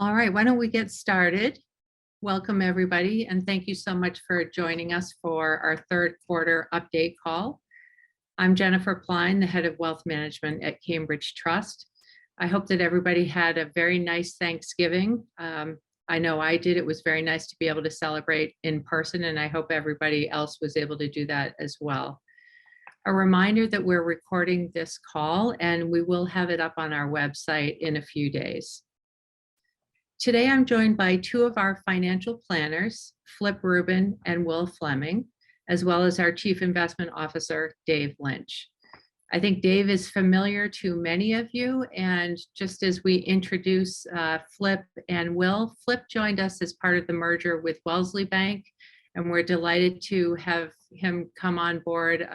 All right, why don't we get started? Welcome, everybody, and thank you so much for joining us for our third quarter update call. I'm Jennifer Pline, the head of wealth management at Cambridge Trust. I hope that everybody had a very nice Thanksgiving. I know I did. It was very nice to be able to celebrate in person, and I hope everybody else was able to do that as well. A reminder that we're recording this call and we will have it up on our website in a few days. Today, I'm joined by two of our financial planners, Ruben and Will Fleming, as well as our Chief Investment Officer, Dave Lynch. I think Dave is familiar to many of you, and just as we introduce Flip and Will, Flip joined us as part of the merger with Wellesley Bank, and we're delighted to have him come on board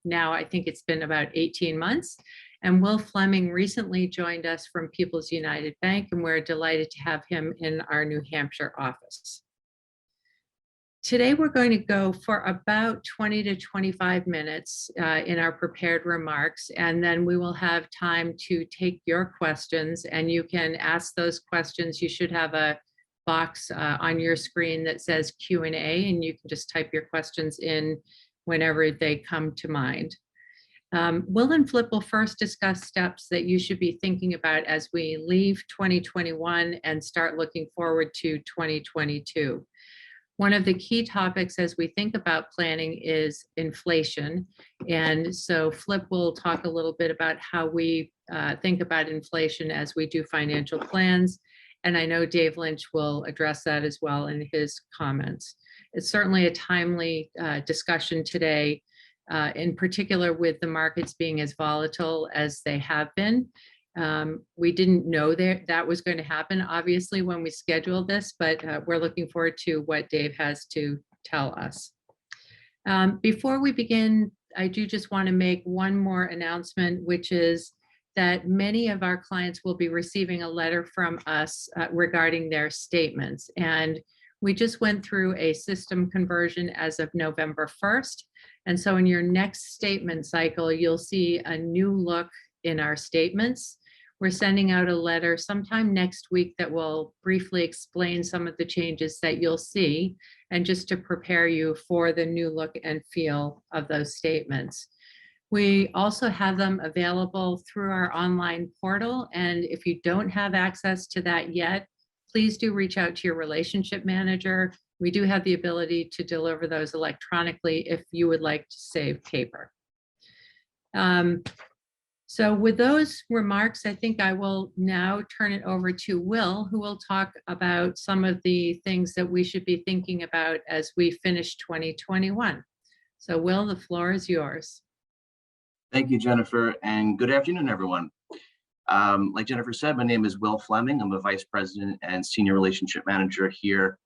now. I think it's been about 18 months. And Will Fleming recently joined us from People's United Bank, and we're delighted to have him in our New Hampshire office. Today, we're going to go for about 20 to 25 minutes in our prepared remarks, and then we will have time to take your questions, and you can ask those questions. You should have a box on your screen that says Q&A, and you can just type your questions in whenever they come to mind. Will and Flip will first discuss steps that you should be thinking about as we leave 2021 and start looking forward to 2022. One of the key topics as we think about planning is inflation. And so Flip will talk a little bit about how we think about inflation as we do financial plans. And I know Dave Lynch will address that as well in his comments. It's certainly a timely discussion today, in particular with the markets being as volatile as they have been. We didn't know that was going to happen, obviously, when we scheduled this, but we're looking forward to what Dave has to tell us. Before we begin, I do just want to make one more announcement, which is that many of our clients will be receiving a letter from us regarding their statements. And we just went through a system conversion as of November 1st. And so in your next statement cycle, you'll see a new look in our statements. We're sending out a letter sometime next week that will briefly explain some of the changes that you'll see, and just to prepare you for the new look and feel of those statements. We also have them available through our online portal, and if you don't have access to that yet, please do reach out to your relationship manager. We do have the ability to deliver those electronically if you would like to save paper. So with those remarks, I think I will now turn it over to Will, who will talk about some of the things that we should be thinking about as we finish 2021. So Will, the floor is yours. Thank you, Jennifer, and good afternoon, everyone. Like Jennifer said, my name is Will Fleming. I'm a Vice President and Senior Relationship Manager here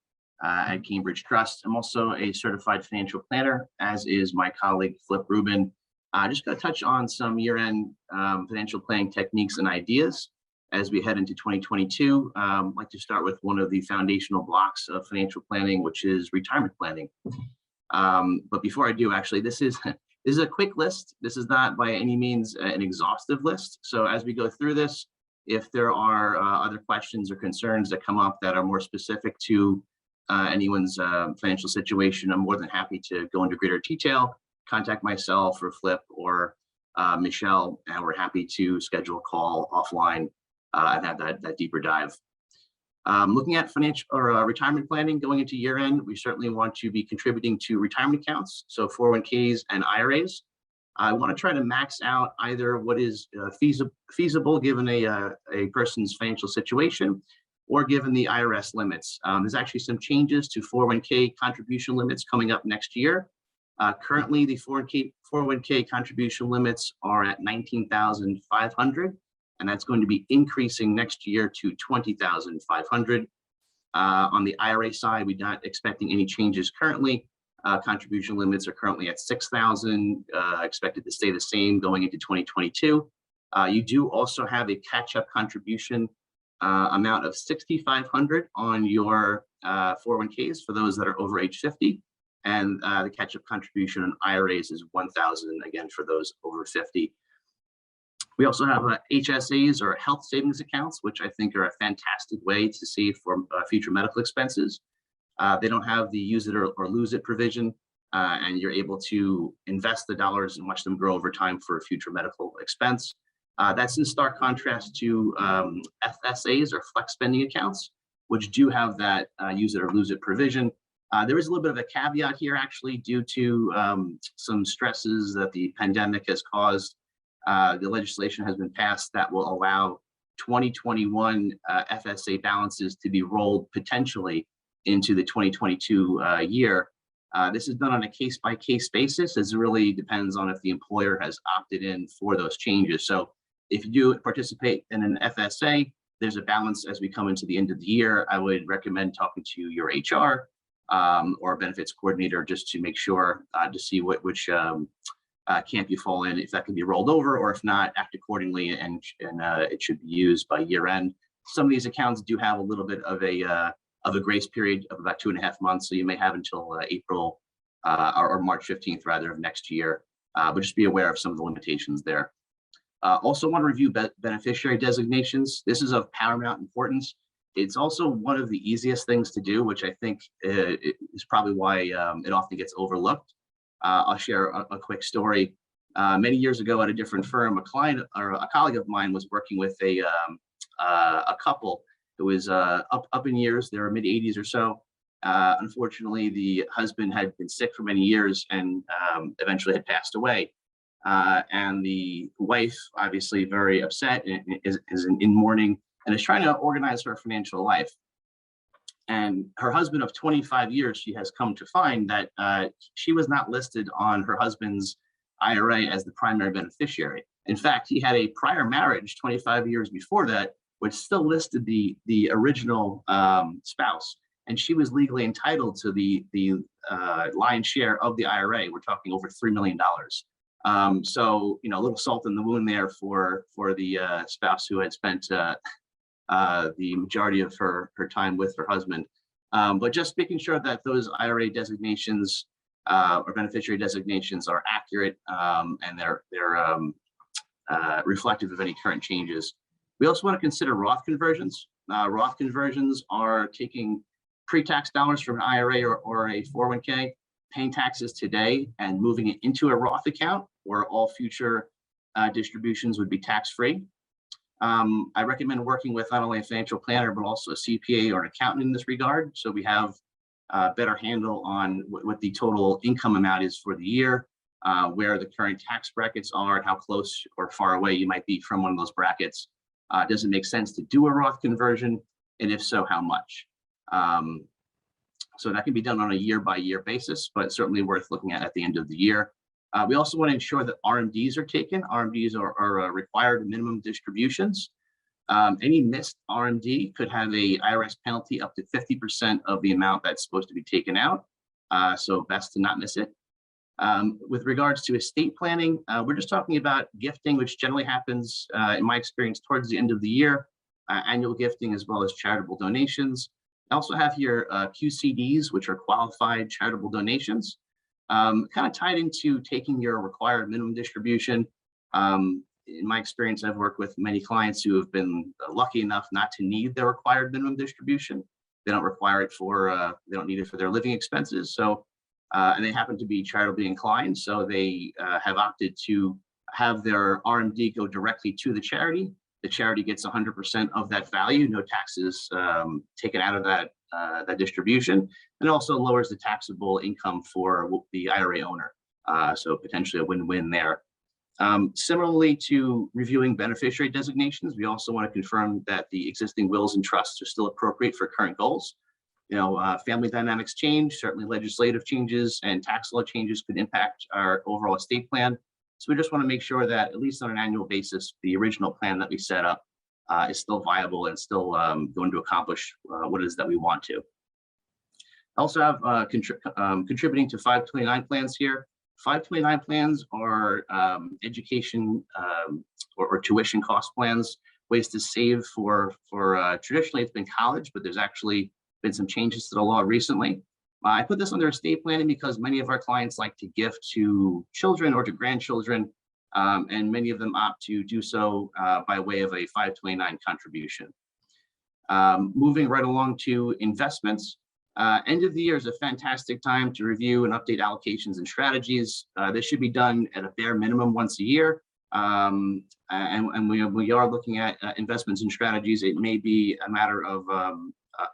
at Cambridge Trust. I'm also a certified financial planner, as is my colleague, Ruben. Just going to touch on some year-end financial planning techniques and ideas as we head into 2022. I'd like to start with one of the foundational blocks of financial planning, which is retirement planning. But before I do, actually, this is a quick list. This is not by any means an exhaustive list. So as we go through this, if there are other questions or concerns that come up that are more specific to anyone's financial situation, I'm more than happy to go into greater detail, contact myself or Flip or Michelle, and we're happy to schedule a call offline and have that deeper dive. Looking at financial or retirement planning going into year end, we certainly want to be contributing to retirement accounts, so 401ks and IRAs. I want to try to max out either what is feasible given a person's financial situation, or given the IRS limits. There's actually some changes to 401k contribution limits coming up next year. Currently, the 401k contribution limits are at $19,500. And that's going to be increasing next year to $20,500. On the IRA side, we're not expecting any changes currently. Contribution limits are currently at $6,000, expected to stay the same going into 2022. You do also have a catch-up contribution amount of $6,500 on your 401ks for those that are over age 50. And the catch-up contribution on IRAs is $1,000, again, for those over 50. We also have HSAs, or health savings accounts, which I think are a fantastic way to save for future medical expenses. They don't have the use it or lose it provision, and you're able to invest the dollars and watch them grow over time for a future medical expense. That's in stark contrast to FSAs, or flex spending accounts, which do have that use it or lose it provision. There is a little bit of a caveat here, actually, due to some stresses that the pandemic has caused. The legislation has been passed that will allow 2021 FSA balances to be rolled potentially into the 2022 year. This is done on a case-by-case basis, as it really depends on if the employer has opted in for those changes. So if you do participate in an FSA, there's a balance as we come into the end of the year. I would recommend talking to your HR or benefits coordinator just to make sure to see which camp you fall in, if that can be rolled over, or if not, act accordingly, and it should be used by year end. Some of these accounts do have a little bit of a grace period of about 2.5 months, so you may have until April or March 15th rather of next year, but just be aware of some of the limitations there. Also want to review beneficiary designations. This is of paramount importance. It's also one of the easiest things to do, which I think is probably why it often gets overlooked. I'll share a quick story. Many years ago at a different firm, a client or a colleague of mine was working with a couple who was up in years. They were mid-80s or so. Unfortunately, the husband had been sick for many years and eventually had passed away. And the wife, obviously very upset, is in mourning and is trying to organize her financial life. And her husband of 25 years, she has come to find that she was not listed on her husband's IRA as the primary beneficiary. In fact, he had a prior marriage 25 years before that, which still listed the original spouse, and she was legally entitled to the lion's share of the IRA. We're talking over $3 million. So, you know, a little salt in the wound there for the spouse who had spent the majority of her time with her husband. But just making sure that those IRA designations or beneficiary designations are accurate and they're reflective of any current changes. We also want to consider Roth conversions. Roth conversions are taking pre-tax dollars from an IRA or a 401k, paying taxes today and moving it into a Roth account where all future distributions would be tax-free. I recommend working with not only a financial planner, but also a CPA or an accountant in this regard, so we have a better handle on what the total income amount is for the year, where the current tax brackets are, and how close or far away you might be from one of those brackets. Does it make sense to do a Roth conversion? And if so, how much? So that can be done on a year-by-year basis, but certainly worth looking at the end of the year. We also want to ensure that RMDs are taken. RMDs are required minimum distributions. Any missed RMD could have a IRS penalty up to 50% of the amount that's supposed to be taken out. So best to not miss it. With regards to estate planning, we're just talking about gifting, which generally happens, in my experience, towards the end of the year, annual gifting as well as charitable donations. I also have here QCDs, which are qualified charitable donations, kind of tied into taking your required minimum distribution. In my experience, I've worked with many clients who have been lucky enough not to need their required minimum distribution. They don't require it for, they don't need it for their living expenses. So, and they happen to be charitably inclined. So they have opted to have their RMD go directly to the charity. The charity gets 100% of that value, no taxes taken out of that distribution, and also lowers the taxable income for the IRA owner. So potentially a win-win there. Similarly to reviewing beneficiary designations, we also want to confirm that the existing wills and trusts are still appropriate for current goals. You know, family dynamics change, certainly legislative changes and tax law changes could impact our overall estate plan. So we just want to make sure that, at least on an annual basis, the original plan that we set up is still viable and still going to accomplish what it is that we want to. I also have contributing to 529 plans here. 529 plans are education or tuition cost plans, ways to save for traditionally it's been college, but there's actually been some changes to the law recently. I put this under estate planning because many of our clients like to gift to children or to grandchildren and many of them opt to do so by way of a 529 contribution. Moving right along to investments, end of the year is a fantastic time to review and update allocations and strategies. This should be done at a bare minimum once a year. And we are looking at investments and strategies. It may be a matter of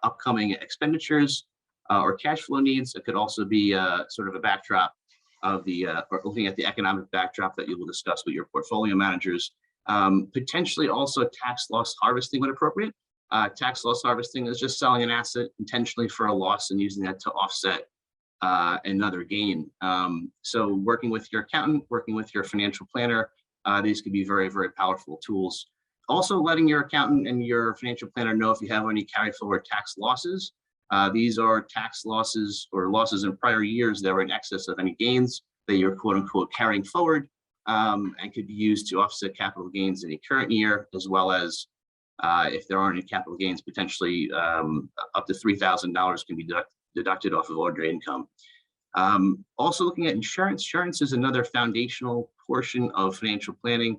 upcoming expenditures or cash flow needs. It could also be sort of a backdrop of the, or looking at the economic backdrop that you will discuss with your portfolio managers. Potentially also tax loss harvesting when appropriate. Tax loss harvesting is just selling an asset intentionally for a loss and using that to offset another gain. So working with your accountant, working with your financial planner, these could be very, very powerful tools. Also letting your accountant and your financial planner know if you have any carry forward tax losses. These are tax losses or losses in prior years that were in excess of any gains that you're quote unquote carrying forward, and could be used to offset capital gains in the current year, as well as if there aren't any capital gains, potentially up to $3,000 can be deducted off of ordinary income. Also looking at insurance. Insurance is another foundational portion of financial planning.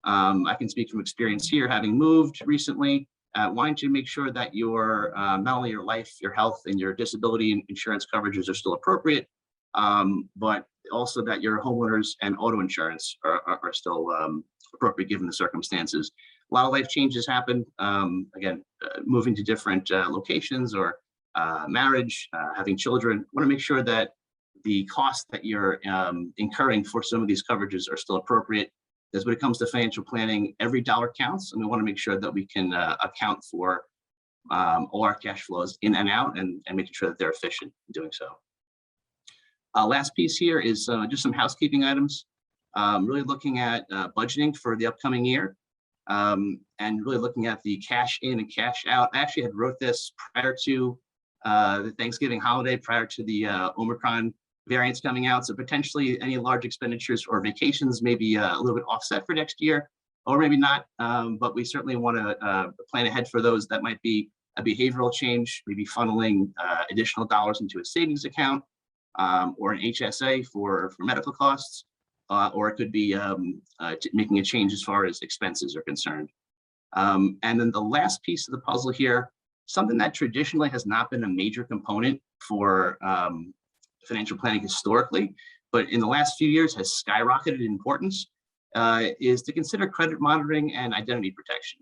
I can speak from experience here, having moved recently, wanting to make sure that your not only your life, your health, and your disability insurance coverages are still appropriate, but also that your homeowners and auto insurance are still appropriate given the circumstances. A lot of life changes happen. Again, moving to different locations or marriage, having children. Want to make sure that the costs that you're incurring for some of these coverages are still appropriate. Because when it comes to financial planning, every dollar counts, and we want to make sure that we can account for all our cash flows in and out, and making sure that they're efficient in doing so. Last piece here is just some housekeeping items. Really looking at budgeting for the upcoming year, and really looking at the cash in and cash out. I actually had wrote this prior to the Thanksgiving holiday, prior to the Omicron variants coming out. So potentially any large expenditures or vacations may be a little bit offset for next year, or maybe not. But we certainly want to plan ahead for those. That might be a behavioral change, maybe funneling additional dollars into a savings account, or an HSA for medical costs, or it could be making a change as far as expenses are concerned. And then the last piece of the puzzle here, something that traditionally has not been a major component for financial planning historically, but in the last few years has skyrocketed in importance, is to consider credit monitoring and identity protection.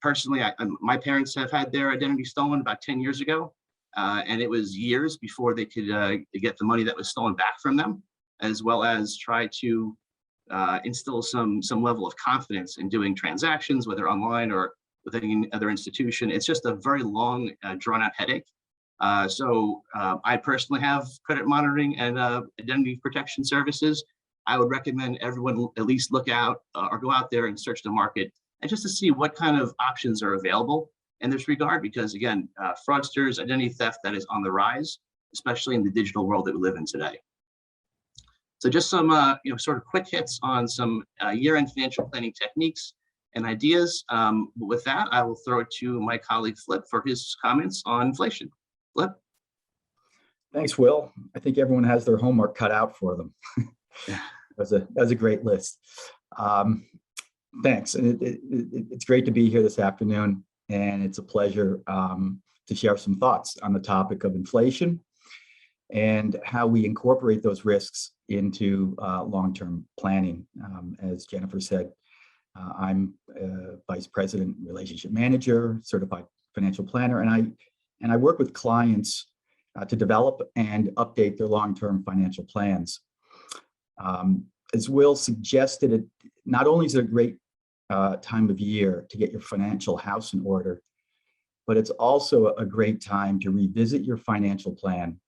Personally, my parents have had their identity stolen about 10 years ago, and it was years before they could get the money that was stolen back from them, as well as try to instill some level of confidence in doing transactions, whether online or with any other institution. It's just a very long, drawn out headache. So I personally have credit monitoring and identity protection services. I would recommend everyone at least look out or go out there and search the market, and just to see what kind of options are available in this regard, because again, fraudsters, identity theft, that is on the rise, especially in the digital world that we live in today. So just some sort of quick hits on some year-end financial planning techniques and ideas. With that, I will throw it to my colleague Flip for his comments on inflation. Flip. Thanks, Will. I think everyone has their homework cut out for them. That was a great list. Thanks. And it's great to be here this afternoon, and it's a pleasure to share some thoughts on the topic of inflation and how we incorporate those risks into long-term planning. As Jennifer said, I'm Vice President, Relationship Manager, Certified Financial Planner, and I work with clients to develop and update their long-term financial plans. As Will suggested, it not only is it a great time of year to get your financial house in order, but it's also a great time to revisit your financial plan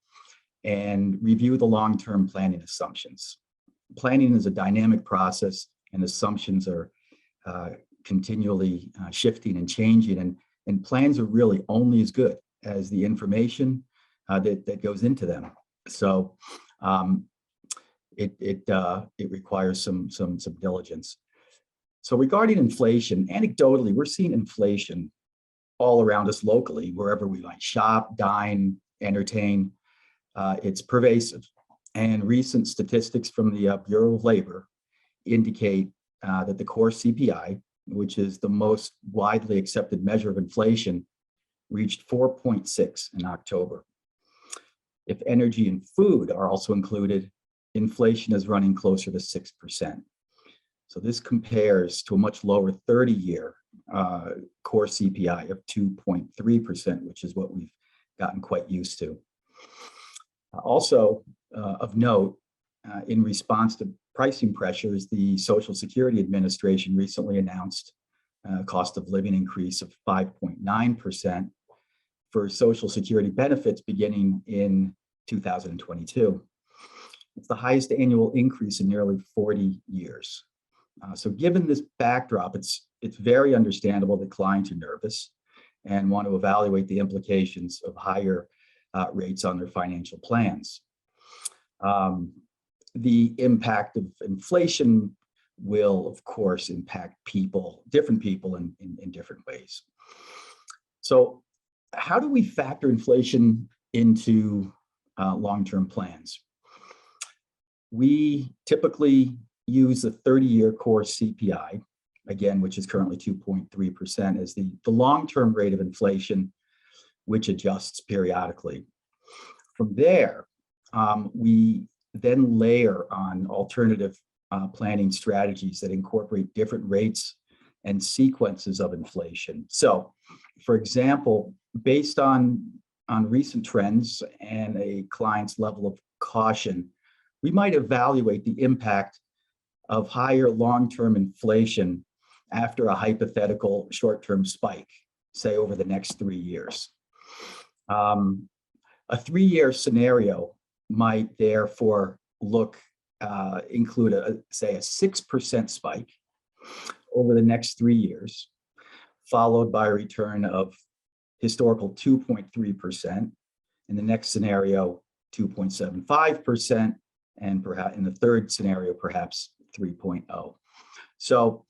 and review the long-term planning assumptions. Planning is a dynamic process, and assumptions are continually shifting and changing, and plans are really only as good as the information that goes into them. So it requires some diligence. So regarding inflation, anecdotally, we're seeing inflation all around us locally, wherever we might shop, dine, entertain. It's pervasive. And recent statistics from the Bureau of Labor indicate that the core CPI, which is the most widely accepted measure of inflation, reached 4.6 in October. If energy and food are also included, inflation is running closer to 6%. So this compares to a much lower 30-year core CPI of 2.3%, which is what we've gotten quite used to. Also of note, in response to pricing pressures, the Social Security Administration recently announced a cost of living increase of 5.9% for Social Security benefits beginning in 2022. It's the highest annual increase in nearly 40 years. So given this backdrop, it's very understandable that clients are nervous and want to evaluate the implications of higher rates on their financial plans. The impact of inflation will, of course, impact different people in different ways. So how do we factor inflation into long-term plans? We typically use the 30-year core CPI, again, which is currently 2.3%, as the long-term rate of inflation, which adjusts periodically. From there, we then layer on alternative planning strategies that incorporate different rates and sequences of inflation. So, for example, based on recent trends and a client's level of caution, we might evaluate the impact of higher long-term inflation after a hypothetical short-term spike, say over the next 3 years. A 3-year scenario might therefore include say a 6% spike over the next 3 years, followed by a return of historical 2.3%. In the next scenario, 2.75%, and perhaps in the third scenario, perhaps 3.0. So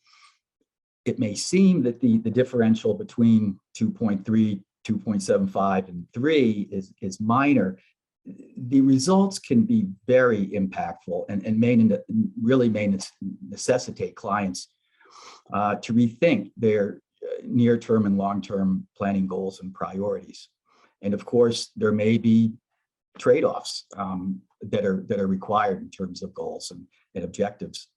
it may seem that the differential between 2.3, 2.75, and 3 is minor. The results can be very impactful and really may necessitate clients to rethink their near-term and long-term planning goals and priorities. And of course, there may be trade-offs that are required in terms of goals and objectives.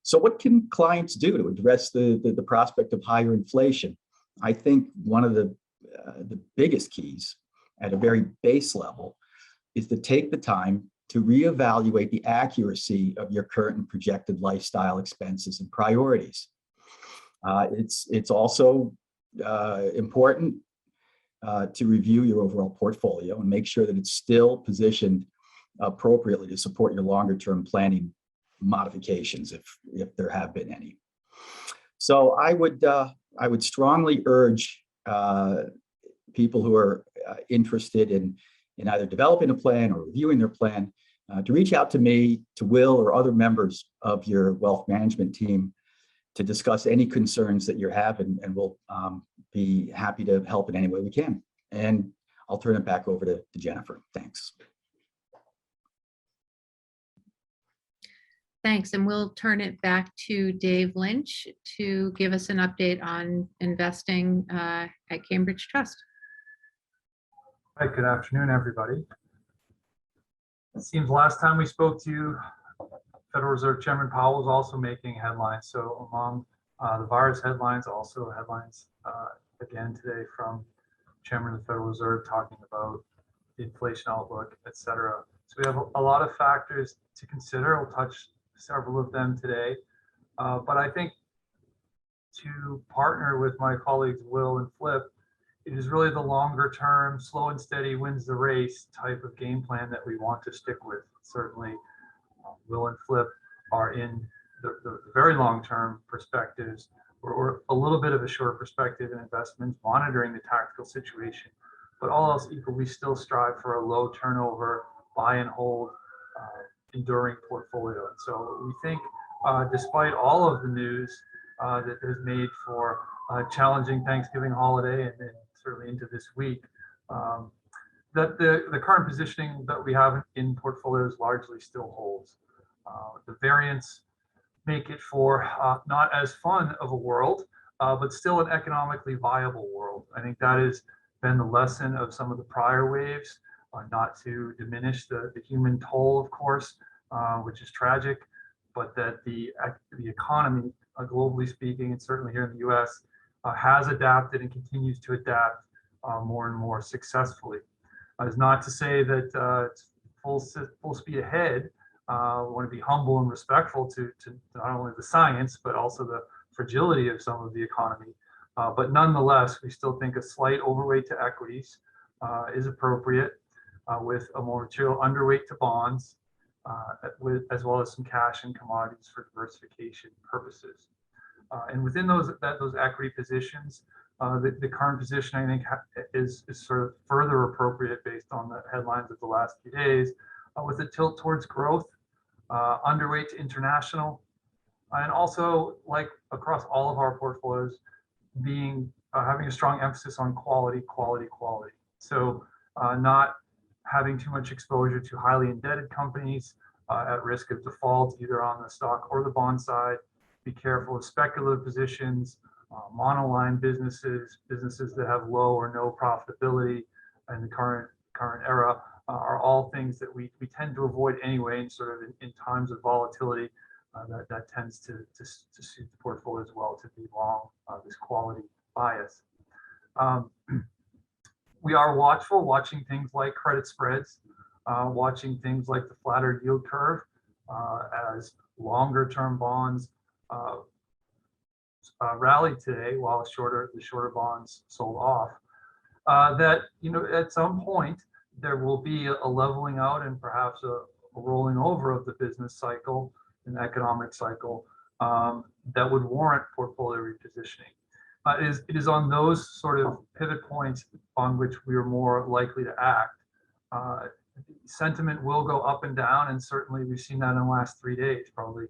So what can clients do to address the prospect of higher inflation? I think one of the biggest keys at a very base level is to take the time to reevaluate the accuracy of your current and projected lifestyle expenses and priorities. It's also important to review your overall portfolio and make sure that it's still positioned appropriately to support your longer-term planning modifications, if there have been any. So I would strongly urge people who are interested in either developing a plan or reviewing their plan to reach out to me, to Will, or other members of your wealth management team to discuss any concerns that you're having, and we'll be happy to help in any way we can. And I'll turn it back over to Jennifer. Thanks. Thanks, and we'll turn it back to Dave Lynch to give us an update on investing at Cambridge Trust. Hi, good afternoon, everybody. It seems last time we spoke to you, Federal Reserve Chairman Powell was also making headlines. So among the virus headlines, also headlines again today from Chairman of the Federal Reserve talking about the inflation outlook, et cetera. So we have a lot of factors to consider. We'll touch several of them today. But I think to partner with my colleagues Will and Flip, it is really the longer term, slow and steady wins the race type of game plan that we want to stick with. Certainly, Will and Flip are in the very long term perspectives, or a little bit of a short perspective in investments, monitoring the tactical situation. But all else equal, we still strive for a low turnover, buy and hold, enduring portfolio. And so we think, despite all of the news that is made for a challenging Thanksgiving holiday and certainly into this week, that the current positioning that we have in portfolios largely still holds. The variance make it for not as fun of a world, but still an economically viable world. I think that has been the lesson of some of the prior waves, not to diminish the human toll, of course, which is tragic, but that the economy, globally speaking, and certainly here in the US, has adapted and continues to adapt more and more successfully. Is not to say that it's full speed ahead. We want to be humble and respectful to not only the science, but also the fragility of some of the economy. But nonetheless, we still think a slight overweight to equities is appropriate, with a more material underweight to bonds, as well as some cash and commodities for diversification purposes. And within those equity positions, the current position, I think, is sort of further appropriate based on the headlines of the last few days, with a tilt towards growth, underweight to international, and also, like across all of our portfolios, having a strong emphasis on quality. So not having too much exposure to highly indebted companies at risk of default, either on the stock or the bond side. Be careful of speculative positions, monoline businesses that have low or no profitability in the current era are all things that we tend to avoid anyway, and sort of in times of volatility, that tends to suit the portfolio as well, to be long this quality bias. We are watching things like credit spreads, watching things like the flatter yield curve as longer term bonds rallied today, while the shorter bonds sold off. That, at some point there will be a leveling out and perhaps a rolling over of the business cycle and economic cycle that would warrant portfolio repositioning. It is on those sort of pivot points on which we are more likely to act. Sentiment will go up and down, and certainly we've seen that in the last 3 days, probably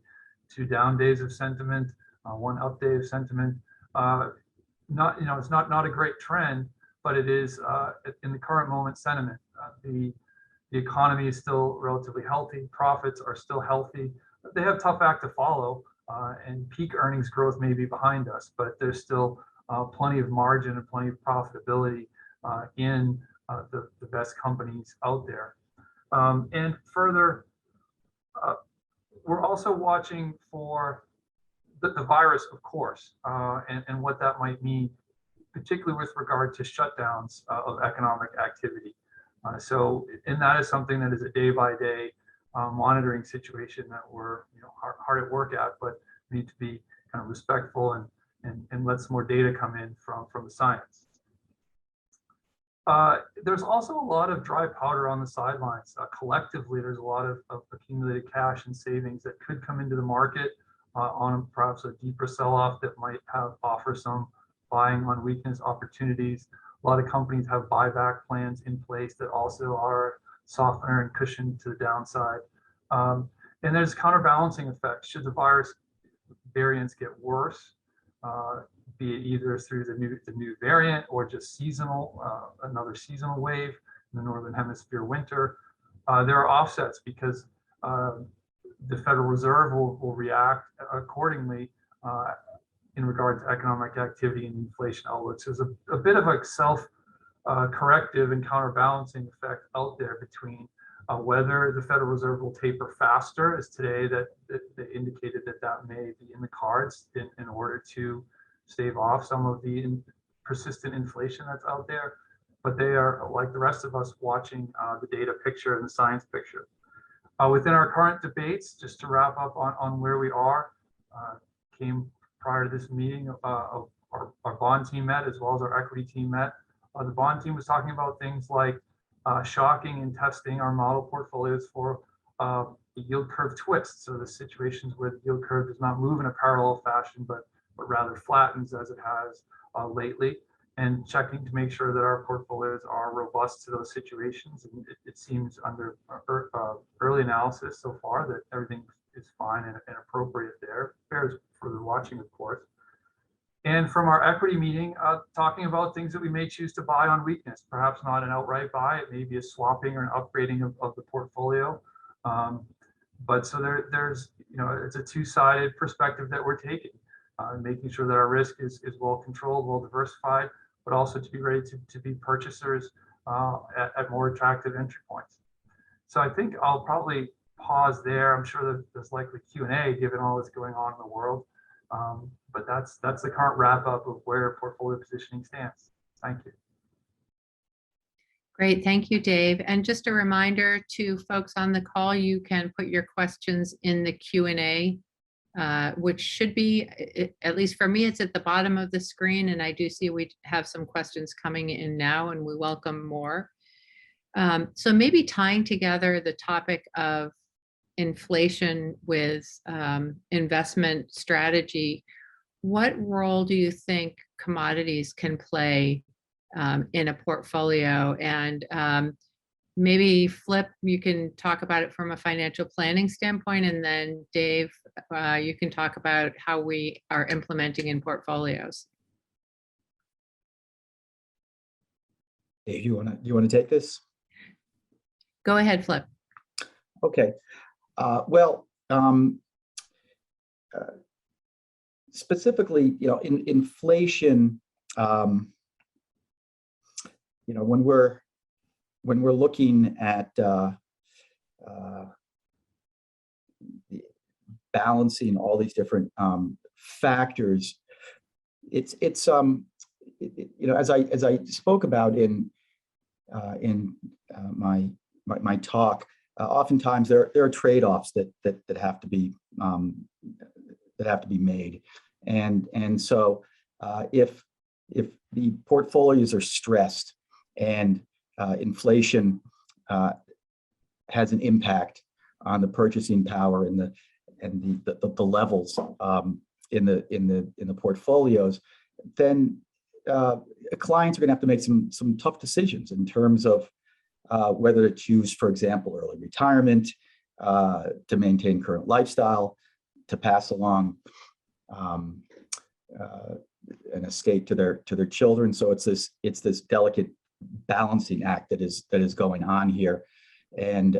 2 down days of sentiment, 1 up day of sentiment. It's not a great trend, but it is in the current moment sentiment. The economy is still relatively healthy. Profits are still healthy. They have a tough act to follow, and peak earnings growth may be behind us, but there's still plenty of margin and plenty of profitability in the best companies out there. And further, we're also watching for the virus, of course, and what that might mean, particularly with regard to shutdowns of economic activity. And that is something that is a day-by-day monitoring situation that we're hard at work at, but need to be kind of respectful and let some more data come in from the science. There's also a lot of dry powder on the sidelines. Collectively, there's a lot of accumulated cash and savings that could come into the market on perhaps a deeper sell-off that might offer some buying on weakness opportunities. A lot of companies have buyback plans in place that also are softener and cushion to the downside. And there's counterbalancing effects. Should the virus variants get worse, be it either through the new variant or just another seasonal wave in the Northern Hemisphere winter, there are offsets because the Federal Reserve will react accordingly in regard to economic activity and inflation outlooks. There's a bit of a self-corrective and counterbalancing effect out there between whether the Federal Reserve will taper faster, as today that they indicated that may be in the cards in order to stave off some of the persistent inflation that's out there. But they are, like the rest of us, watching the data picture and the science picture. Within our current debates, just to wrap up on where we are, came prior to this meeting, our bond team met as well as our equity team met. The bond team was talking about things like shocking and testing our model portfolios for the yield curve twist. So the situations where the yield curve does not move in a parallel fashion, but rather flattens as it has lately, and checking to make sure that our portfolios are robust to those situations. And it seems under early analysis so far that everything is fine and appropriate there. Bears further watching, of course. And from our equity meeting, talking about things that we may choose to buy on weakness, perhaps not an outright buy, it may be a swapping or an upgrading of the portfolio. But so there's, it's a two-sided perspective that we're taking, making sure that our risk is well controlled, well diversified, but also to be ready to be purchasers at more attractive entry points. So I think I'll probably pause there. I'm sure that there's likely Q&A given all that's going on in the world. But that's the current wrap up of where portfolio positioning stands. Thank you. Great, thank you, Dave. And just a reminder to folks on the call, you can put your questions in the Q&A, which should be, at least for me, it's at the bottom of the screen. And I do see we have some questions coming in now, and we welcome more. So maybe tying together the topic of inflation with investment strategy, what role do you think commodities can play in a portfolio? And maybe Flip, you can talk about it from a financial planning standpoint, and then Dave, you can talk about how we are implementing in portfolios. Dave, you want to take this? Go ahead, Flip. Okay. Specifically, in inflation, when we're looking at balancing all these different factors, it's as I spoke about in my talk, oftentimes there are trade-offs that have to be made, and so if the portfolios are stressed and inflation has an impact on the purchasing power and the levels in the portfolios, then clients are going to have to make some tough decisions in terms of whether to choose, for example, early retirement, to maintain current lifestyle, to pass along an estate to their children. So it's this delicate balancing act that is going on here, and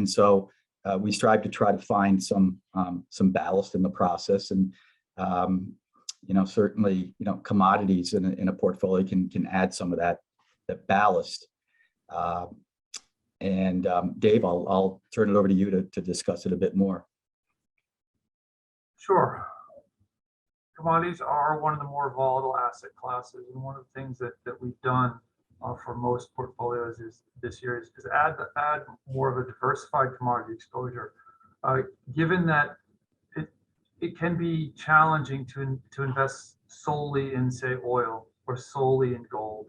so we strive to try to find some ballast in the process, and certainly commodities in a portfolio can add some of that ballast. And Dave, I'll turn it over to you to discuss it a bit more. Sure. Commodities are one of the more volatile asset classes, and one of the things that we've done for most portfolios this year is add more of a diversified commodity exposure. Given that it can be challenging to invest solely in, say, oil or solely in gold,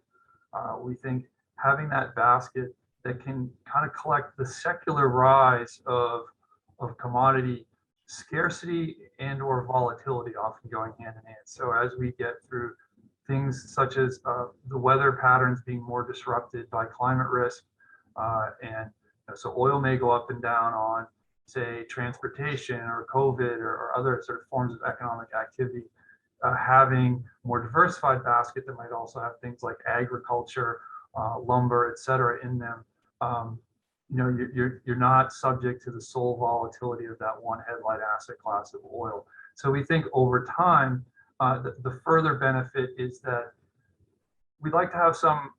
we think having that basket that can kind of collect the secular rise of commodity scarcity and or volatility, often going hand in hand. So as we get through things such as the weather patterns being more disrupted by climate risk, and so oil may go up and down on, say, transportation or COVID or other sort of forms of economic activity, having more diversified basket that might also have things like agriculture, lumber, et cetera, in them. You're not subject to the sole volatility of that one headlight asset class of oil. So we think over time, the further benefit is that we'd like to have some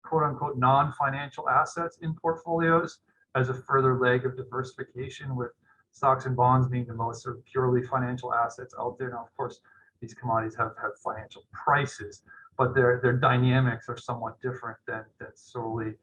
quote unquote non-financial assets in portfolios as a further leg of diversification, with stocks and bonds being the most sort of purely financial assets out there. Now, of course, these commodities have financial prices, but their dynamics are somewhat different than solely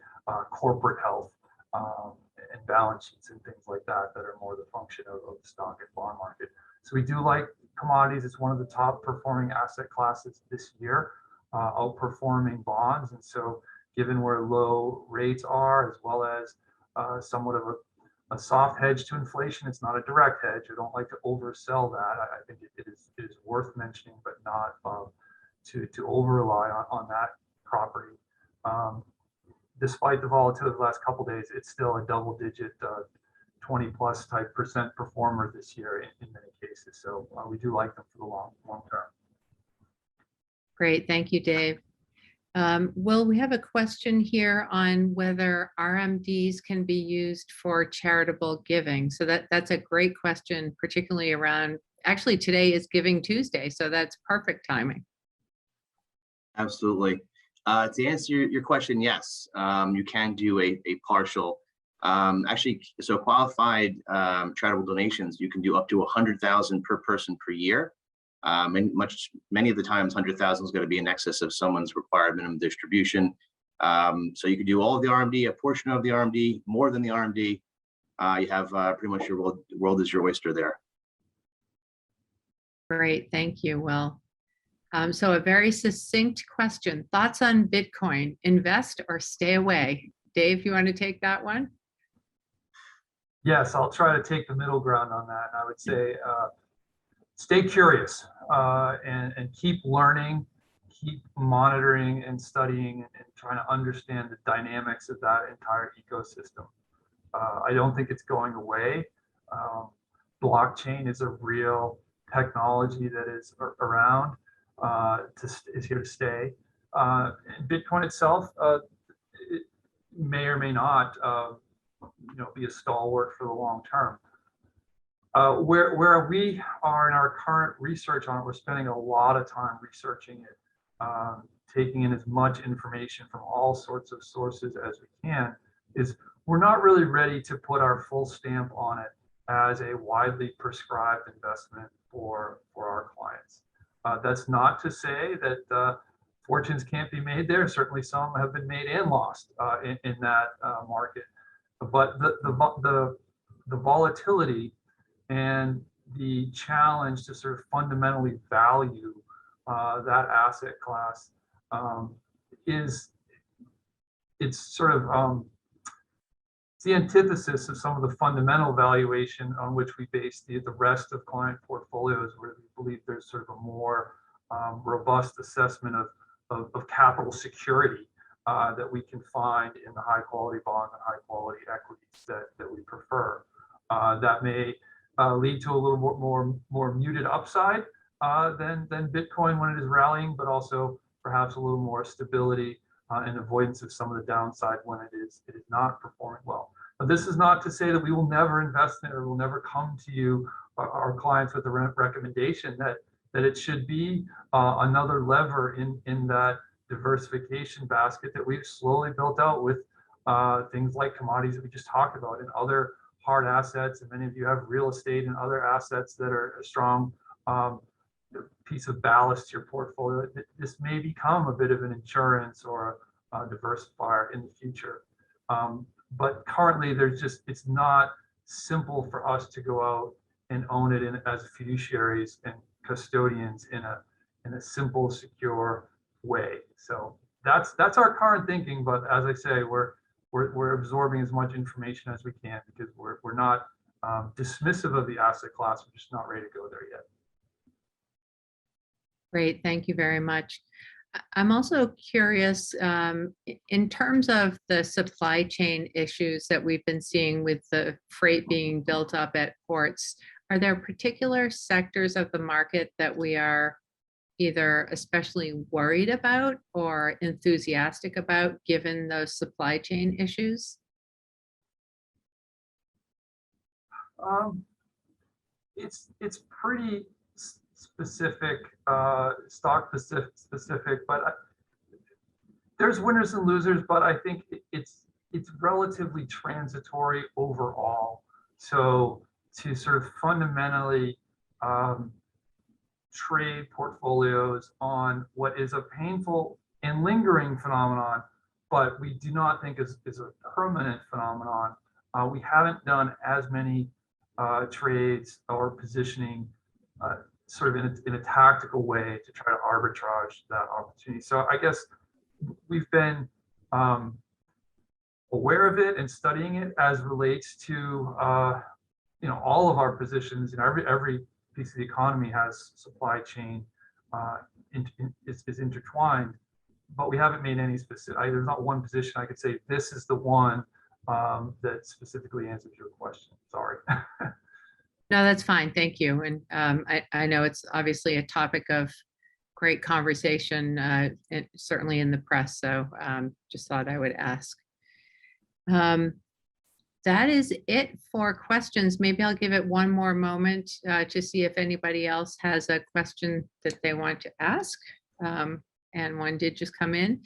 corporate health and balance sheets and things like that are more the function of the stock and bond market. So we do like commodities. It's one of the top performing asset classes this year, outperforming bonds. And so given where low rates are, as well as somewhat of a soft hedge to inflation, it's not a direct hedge. I don't like to oversell that. I think it is worth mentioning, but not to over rely on that property. Despite the volatility of the last couple of days, it's still a double-digit 20+ type % performer this year in many cases. So we do like them for the long term. Great, thank you, Dave. Will, we have a question here on whether RMDs can be used for charitable giving. So that's a great question, particularly around, actually today is Giving Tuesday, so that's perfect timing. Absolutely. To answer your question, yes, you can do a partial. Actually, so qualified charitable donations, you can do up to 100,000 per person per year. And many of the times 100,000 is going to be in excess of someone's required minimum distribution. So you can do all of the RMD, a portion of the RMD, more than the RMD. You have pretty much your world is your oyster there. Great, thank you, Will. So a very succinct question. Thoughts on Bitcoin, invest or stay away? Dave, you want to take that one? Yes, I'll try to take the middle ground on that. And I would say stay curious and keep learning, keep monitoring and studying and trying to understand the dynamics of that entire ecosystem. I don't think it's going away. Blockchain is a real technology that is around, is here to stay. Bitcoin itself it may or may not be a stalwart for the long term. Where we are in our current research on it, we're spending a lot of time researching it, taking in as much information from all sorts of sources as we can, is we're not really ready to put our full stamp on it as a widely prescribed investment for our clients. That's not to say that fortunes can't be made there. Certainly some have been made and lost in that market. But the volatility and the challenge to sort of fundamentally value that asset class it's sort of it's the antithesis of some of the fundamental valuation on which we base the rest of client portfolios, where we believe there's sort of a more robust assessment of capital security that we can find in the high quality bonds and high quality equities that we prefer. That may lead to a little more muted upside than Bitcoin when it is rallying, but also perhaps a little more stability and avoidance of some of the downside when it is not performing well. But this is not to say that we will never invest in it or will never come to you, our clients, with a recommendation that it should be another lever in that diversification basket that we've slowly built out with things like commodities that we just talked about and other hard assets. And many of you have real estate and other assets that are a strong piece of ballast to your portfolio. This may become a bit of an insurance or a diversifier in the future. But currently it's not simple for us to go out and own it as fiduciaries and custodians in a simple, secure way. So that's our current thinking. But as I say, we're absorbing as much information as we can because we're not dismissive of the asset class. We're just not ready to go there yet. Great, thank you very much. I'm also curious, in terms of the supply chain issues that we've been seeing with the freight being built up at ports, are there particular sectors of the market that we are either especially worried about or enthusiastic about given those supply chain issues? It's pretty specific, stock specific, but there's winners and losers, but I think it's relatively transitory overall. So to sort of fundamentally trade portfolios on what is a painful and lingering phenomenon, but we do not think is a permanent phenomenon. We haven't done as many trades or positioning sort of in a tactical way to try to arbitrage that opportunity. So I guess we've been aware of it and studying it as relates to all of our positions. Every piece of the economy has supply chain is intertwined, but we haven't made any specific. There's not one position I could say this is the one that specifically answers your question. Sorry. No, that's fine. Thank you. And I know it's obviously a topic of great conversation, certainly in the press. So just thought I would ask. That is it for questions. Maybe I'll give it one more moment to see if anybody else has a question that they want to ask. And one did just come in.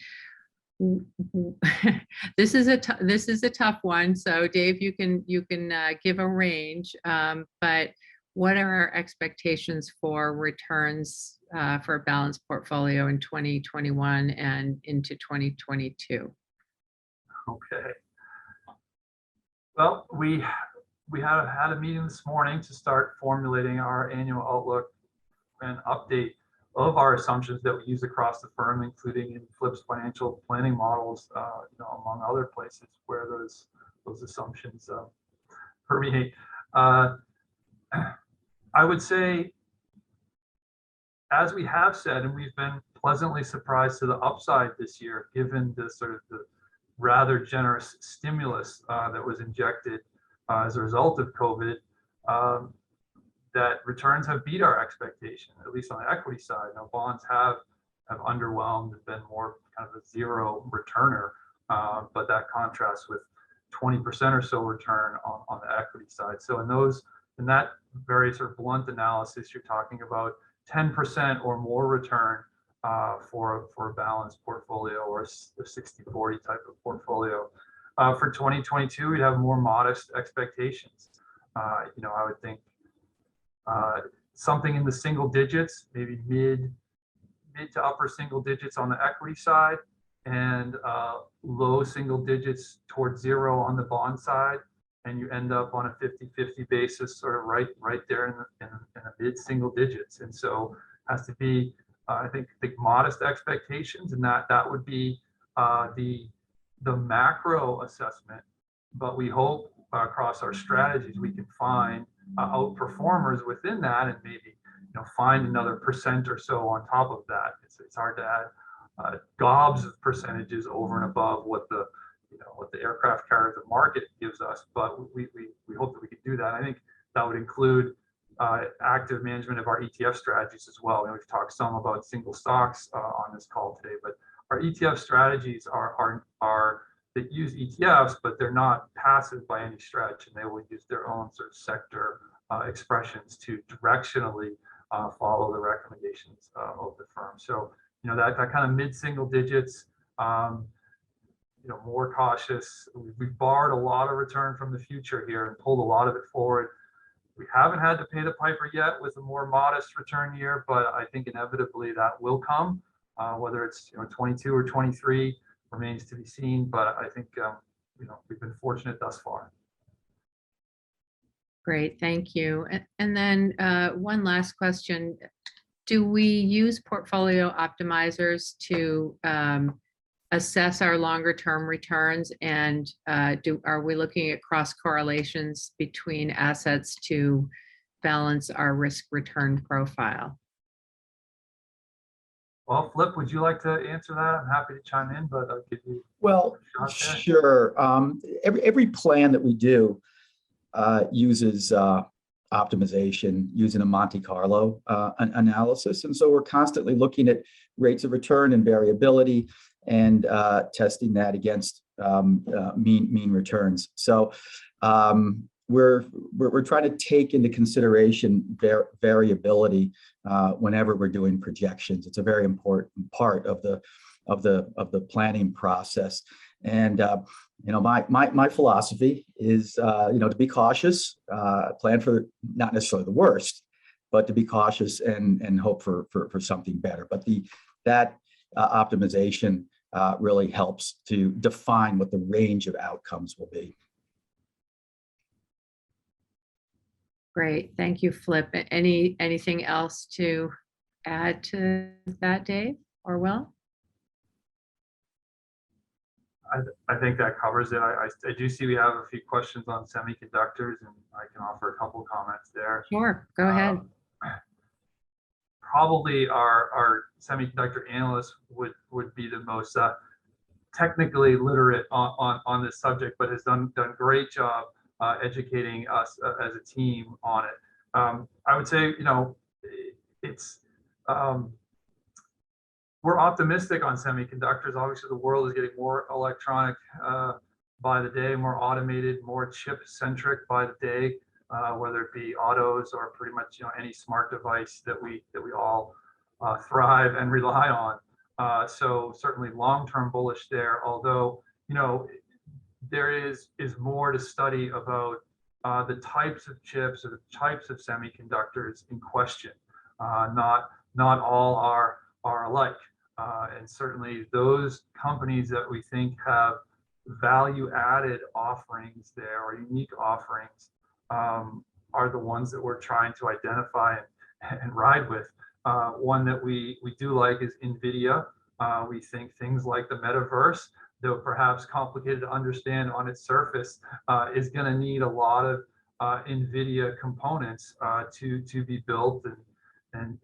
This is a tough one. So Dave, you can give a range, but what are our expectations for returns for a balanced portfolio in 2021 and into 2022? Okay. Well, we had a meeting this morning to start formulating our annual outlook and update of our assumptions that we use across the firm, including in Phillips financial planning models, among other places where those assumptions permeate. I would say, as we have said, and we've been pleasantly surprised to the upside this year, given the sort of the rather generous stimulus that was injected as a result of COVID, that returns have beat our expectation, at least on the equity side. Now, bonds have underwhelmed and been more kind of a zero returner, but that contrasts with 20% or so return on the equity side. So in that very sort of blunt analysis, you're talking about 10% or more return for a balanced portfolio or a 60-40 type of portfolio. For 2022, we'd have more modest expectations. I would think something in the single digits, maybe mid to upper single digits on the equity side, and low single digits towards zero on the bond side, and you end up on a 50-50 basis, sort of right there in the mid single digits. And so has to be I think modest expectations, and that would be the macro assessment. But we hope across our strategies we can find outperformers within that, and maybe find another % or so on top of that. It's hard to add gobs of percentages over and above what the aircraft carrier of the market gives us, but we hope that we can do that. I think that would include active management of our ETF strategies as well. And we've talked some about single stocks on this call today, but our ETF strategies are that use ETFs, but they're not passive by any stretch, and they will use their own sort of sector expressions to directionally follow the recommendations of the firm. So that kind of mid single digits, more cautious. We've borrowed a lot of return from the future here and pulled a lot of it forward. We haven't had to pay the piper yet with a more modest return year, but I think inevitably that will come. Whether it's 22 or 23 remains to be seen, but I think we've been fortunate thus far. Great, thank you. And then one last question: do we use portfolio optimizers to assess our longer term returns, and are we looking at cross correlations between assets to balance our risk return profile? Well, Flip, would you like to answer that? I'm happy to chime in, but I'll give you. Well, sure. Every plan that we do uses optimization using a Monte Carlo analysis, and so we're constantly looking at rates of return and variability, and testing that against mean returns. So we're trying to take into consideration variability whenever we're doing projections. It's a very important part of the planning process. And my philosophy is to be cautious, plan for not necessarily the worst, but to be cautious and hope for something better. But that optimization really helps to define what the range of outcomes will be. Great, thank you, Flip. Anything else to add to that, Dave or Will? I think that covers it. I do see we have a few questions on semiconductors, and I can offer a couple of comments there. Sure, go ahead. Probably our semiconductor analyst would be the most technically literate on this subject, but has done a great job educating us as a team on it. I would say, it's we're optimistic on semiconductors. Obviously, the world is getting more electronic by the day, more automated, more chip-centric by the day, whether it be autos or pretty much any smart device that we all thrive and rely on. So certainly long-term bullish there. Although there is more to study about the types of chips or the types of semiconductors in question. Not all are alike. And certainly those companies that we think have value-added offerings there or unique offerings are the ones that we're trying to identify and ride with. One that we do like is NVIDIA. We think things like the metaverse, though perhaps complicated to understand on its surface, is going to need a lot of NVIDIA components to be built and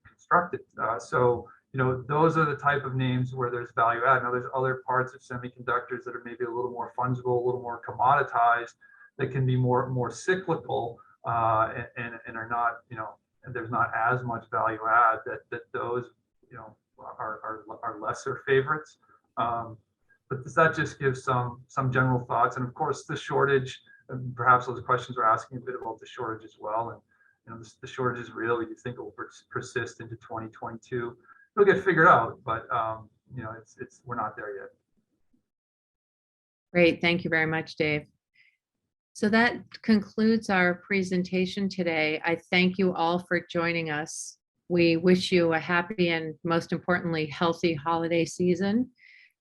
constructed. So those are the type of names where there's value add. Now there's other parts of semiconductors that are maybe a little more fungible, a little more commoditized, that can be more cyclical and are not, and there's not as much value add that those are lesser favorites. But that just gives some general thoughts. And of course the shortage, and perhaps those questions are asking a bit about the shortage as well. And the shortage is real. You think it will persist into 2022. It'll get figured out, but we're not there yet. Great, thank you very much, Dave. So that concludes our presentation today. I thank you all for joining us. We wish you a happy and most importantly, healthy holiday season.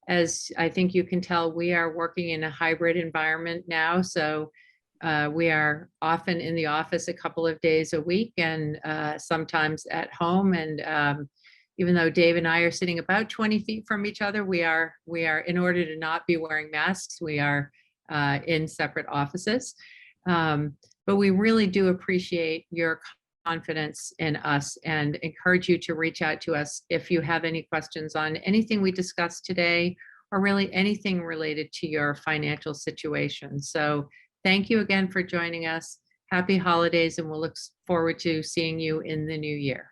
As I think you can tell, we are working in a hybrid environment now. So we are often in the office a couple of days a week and sometimes at home. And even though Dave and I are sitting about 20 feet from each other, we are, in order to not be wearing masks, we are in separate offices. But we really do appreciate your confidence in us and encourage you to reach out to us if you have any questions on anything we discussed today or really anything related to your financial situation. So thank you again for joining us. Happy holidays, and we'll look forward to seeing you in the new year.